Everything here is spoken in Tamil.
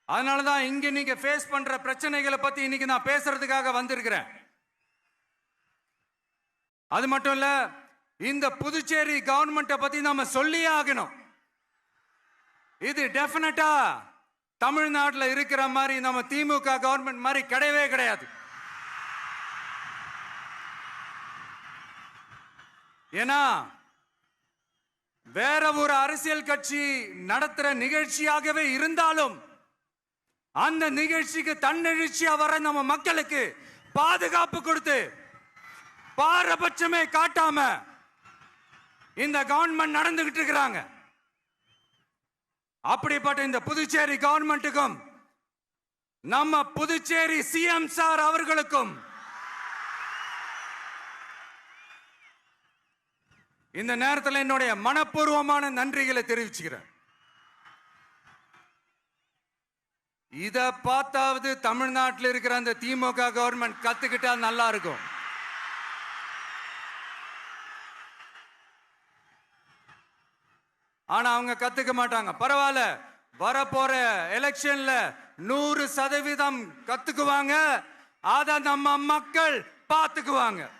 அதனாலதான் இங்க நீங்க ஃபேஸ் பண்ற பிரச்சனைகளை பத்தி இன்னைக்கு நான் பேசுறதுக்காக வந்திருக்கிறேன். அது மட்டும் இல்ல, இந்த புதுச்சேரி கவர்மெண்ட்டை பத்தி நாம சொல்லியே ஆகணும். இது டெஃபினட்டா தமிழ்நாட்டில் இருக்கிற மாதிரி நம்ம திமுக கவர்மெண்ட் மாதிரி கிடையவே கிடையாது. ஏன்னா வேற ஒரு அரசியல் கட்சி நடத்துற நிகழ்ச்சியாகவே இருந்தாலும் அந்த நிகழ்ச்சிக்கு தன்னெழுச்சியா வர நம்ம மக்களுக்கு பாதுகாப்பு கொடுத்து பாரபட்சமே காட்டாம இந்த கவர்மெண்ட் நடந்துகிட்டு இருக்கிறாங்க. அப்படிப்பட்ட இந்த புதுச்சேரி கவர்மெண்ட்டுக்கும் நம்ம புதுச்சேரி சிஎம் சார் அவர்களுக்கும் இந்த நேரத்தில் என்னுடைய மனப்பூர்வமான நன்றிகளை தெரிவிச்சுக்கிறேன். இத பார்த்தாவது தமிழ்நாட்டில் இருக்கிற அந்த திமுக கவர்மெண்ட் கத்துக்கிட்டா நல்லா இருக்கும். ஆனா அவங்க கத்துக்க மாட்டாங்க. பரவாயில்ல, வரப்போற எலெக்ஷன்ல 100% கத்துக்குவாங்க. அத நம்ம மக்கள் பார்த்துக்குவாங்க.